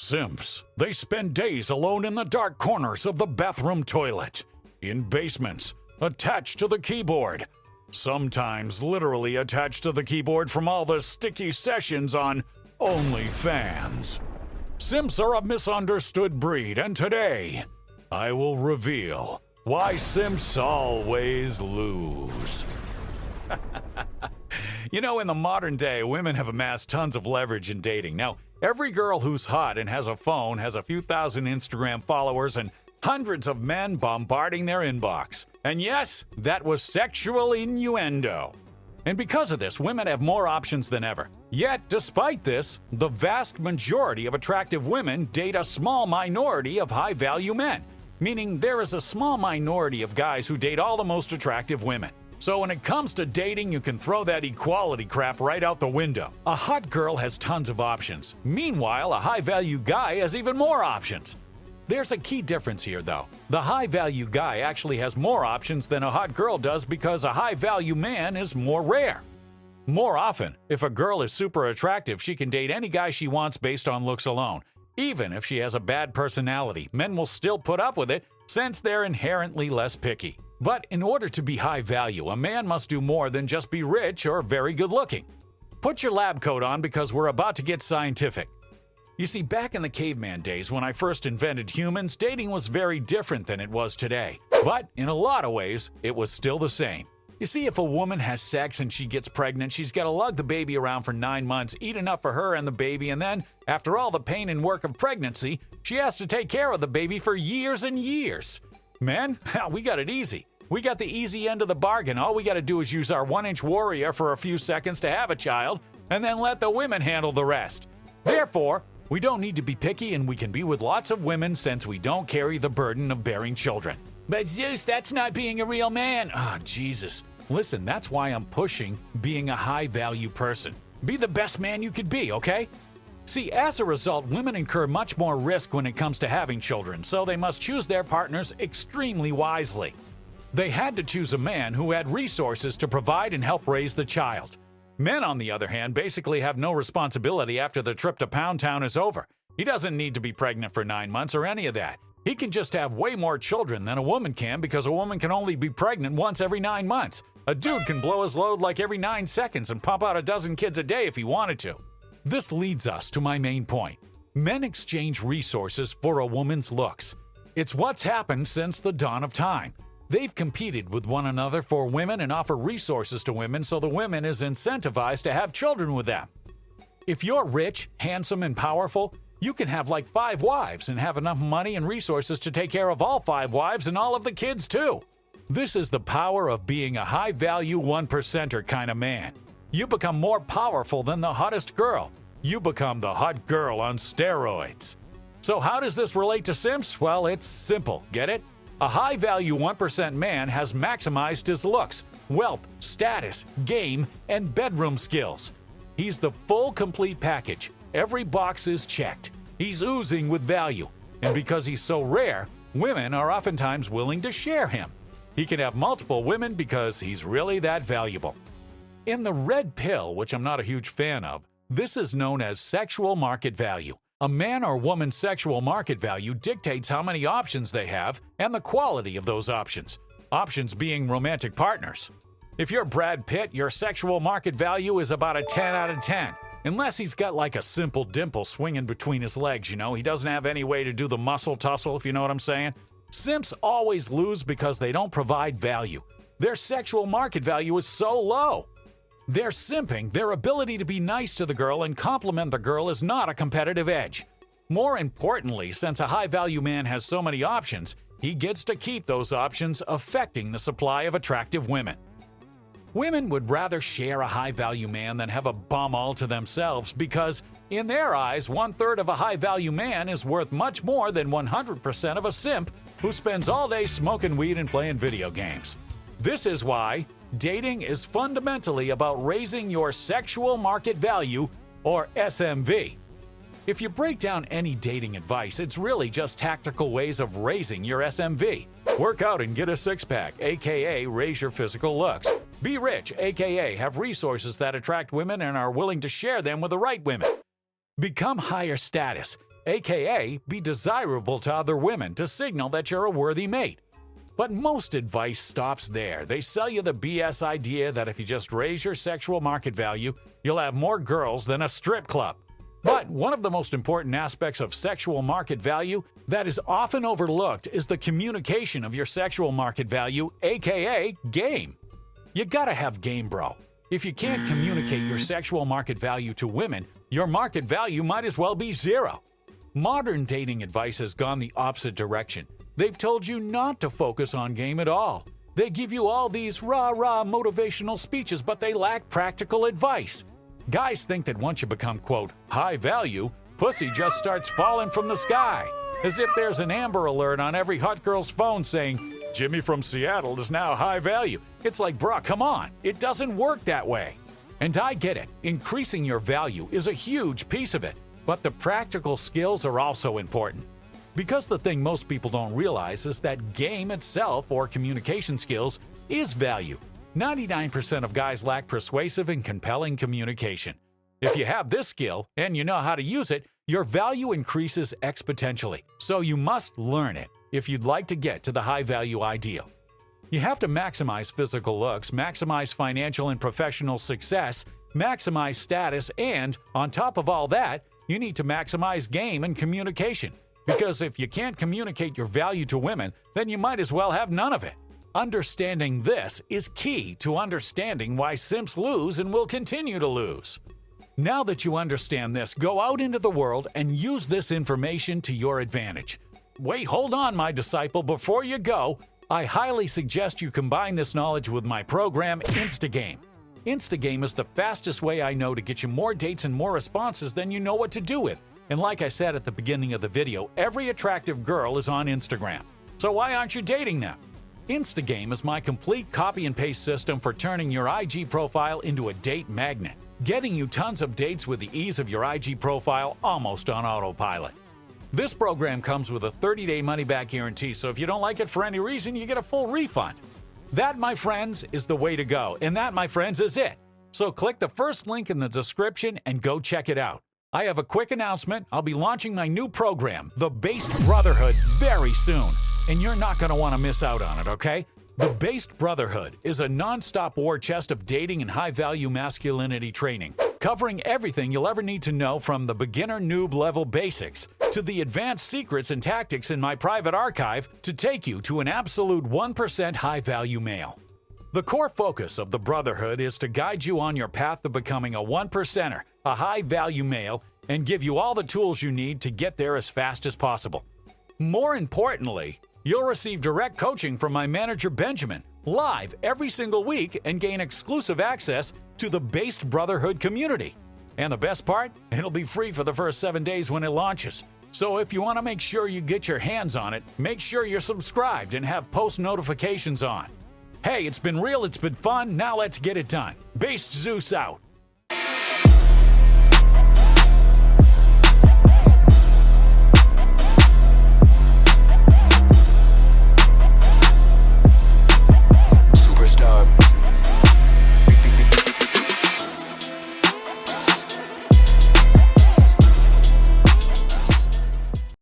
Simps. They spend days alone in the dark corners of the bathroom toilet, in basements, attached to the keyboard, sometimes literally attached to the keyboard from all the sticky sessions on OnlyFans. Simps are a misunderstood breed, and today I will reveal why Simps always lose. You know, in the modern day, women have amassed tons of leverage in dating. Now, every girl who's hot and has a phone has a few thousand Instagram followers and hundreds of men bombarding their inbox. And yes, that was sexual innuendo. And because of this, women have more options than ever. Yet, despite this, the vast majority of attractive women date a small minority of high-value men, meaning there is a small minority of guys who date all the most attractive women. So when it comes to dating, you can throw that equality crap right out the window. A hot girl has tons of options. Meanwhile, a high-value guy has even more options. There's a key difference here, though. The high-value guy actually has more options than a hot girl does because a high-value man is more rare. More often, if a girl is super attractive, she can date any guy she wants based on looks alone. Even if she has a bad personality, men will still put up with it since they're inherently less picky. But in order to be high value, a man must do more than just be rich or very good looking. Put your lab coat on because we're about to get scientific. You see, back in the caveman days when I first invented humans, dating was very different than it was today. But in a lot of ways, it was still the same. You see, if a woman has sex and she gets pregnant, she's got to lug the baby around for 9 months, eat enough for her and the baby, and then, after all the pain and work of pregnancy, she has to take care of the baby for years and years. Men, we got it easy. We got the easy end of the bargain. All we got to do is use our 1-inch warrior for a few seconds to have a child, and then let the women handle the rest. Therefore, we don't need to be picky and we can be with lots of women since we don't carry the burden of bearing children. But Zeus, that's not being a real man. Oh, Jesus. Listen, that's why I'm pushing being a high-value person. Be the best man you could be, okay? See, as a result, women incur much more risk when it comes to having children, so they must choose their partners extremely wisely. They had to choose a man who had resources to provide and help raise the child. Men, on the other hand, basically have no responsibility after the trip to Pound Town is over. He doesn't need to be pregnant for 9 months or any of that. He can just have way more children than a woman can because a woman can only be pregnant once every 9 months. A dude can blow his load like every 9 seconds and pump out a dozen kids a day if he wanted to. This leads us to my main point. Men exchange resources for a woman's looks. It's what's happened since the dawn of time. They've competed with one another for women and offer resources to women so the women is incentivized to have children with them. If you're rich, handsome, and powerful, you can have like 5 wives and have enough money and resources to take care of all 5 wives and all of the kids too. This is the power of being a high-value 1%er kind of man. You become more powerful than the hottest girl. You become the hot girl on steroids. So how does this relate to Simps? Well, it's simple. Get it? A high-value 1% man has maximized his looks, wealth, status, game, and bedroom skills. He's the full, complete package. Every box is checked. He's oozing with value. And because he's so rare, women are oftentimes willing to share him. He can have multiple women because he's really that valuable. In the red pill, which I'm not a huge fan of, this is known as sexual market value. A man or woman's sexual market value dictates how many options they have and the quality of those options. Options being romantic partners. If you're Brad Pitt, your sexual market value is about a 10 out of 10. Unless he's got like a simple dimple swinging between his legs, you know. He doesn't have any way to do the muscle tussle, if you know what I'm saying. Simps always lose because they don't provide value. Their sexual market value is so low. They're simping. Their ability to be nice to the girl and compliment the girl is not a competitive edge. More importantly, since a high-value man has so many options, he gets to keep those options, affecting the supply of attractive women. Women would rather share a high-value man than have a bum all to themselves because, in their eyes, 1/3 of a high-value man is worth much more than 100% of a simp who spends all day smoking weed and playing video games. This is why dating is fundamentally about raising your sexual market value, or SMV. If you break down any dating advice, it's really just tactical ways of raising your SMV. Work out and get a six-pack, aka raise your physical looks. Be rich, aka have resources that attract women and are willing to share them with the right women. Become higher status, aka be desirable to other women to signal that you're a worthy mate. But most advice stops there. They sell you the BS idea that if you just raise your sexual market value, you'll have more girls than a strip club. But one of the most important aspects of sexual market value that is often overlooked is the communication of your sexual market value, aka game. You gotta have game, bro. If you can't communicate your sexual market value to women, your market value might as well be zero. Modern dating advice has gone the opposite direction. They've told you not to focus on game at all. They give you all these rah-rah motivational speeches, but they lack practical advice. Guys think that once you become, quote, high value, pussy just starts falling from the sky. As if there's an Amber Alert on every hot girl's phone saying, Jimmy from Seattle is now high value. It's like, bruh, come on. It doesn't work that way. And I get it. Increasing your value is a huge piece of it. But the practical skills are also important. Because the thing most people don't realize is that game itself, or communication skills, is value. 99% of guys lack persuasive and compelling communication. If you have this skill and you know how to use it, your value increases exponentially. So you must learn it if you'd like to get to the high value ideal. You have to maximize physical looks, maximize financial and professional success, maximize status, and on top of all that, you need to maximize game and communication. Because if you can't communicate your value to women, then you might as well have none of it. Understanding this is key to understanding why simps lose and will continue to lose. Now that you understand this, go out into the world and use this information to your advantage. Wait, hold on, my disciple, before you go, I highly suggest you combine this knowledge with my program, Instagame. Instagame is the fastest way I know to get you more dates and more responses than you know what to do with. And like I said at the beginning of the video, every attractive girl is on Instagram. So why aren't you dating them? Instagame is my complete copy and paste system for turning your IG profile into a date magnet, getting you tons of dates with the ease of your IG profile almost on autopilot. This program comes with a 30-day money-back guarantee, so if you don't like it for any reason, you get a full refund. That, my friends, is the way to go, and that, my friends, is it. So click the first link in the description and go check it out. I have a quick announcement. I'll be launching my new program, The Based Brotherhood, very soon. And you're not going to want to miss out on it, okay? The Based Brotherhood is a non-stop war chest of dating and high-value masculinity training, covering everything you'll ever need to know from the beginner noob level basics to the advanced secrets and tactics in my private archive to take you to an absolute 1% high-value male. The core focus of the Brotherhood is to guide you on your path to becoming a 1%er, a high-value male, and give you all the tools you need to get there as fast as possible. More importantly, you'll receive direct coaching from my manager Benjamin, live every single week, and gain exclusive access to the Based Brotherhood community. And the best part? It'll be free for the first 7 days when it launches. So if you want to make sure you get your hands on it, make sure you're subscribed and have post notifications on. Hey, it's been real, it's been fun, now let's get it done. Based Zeus out.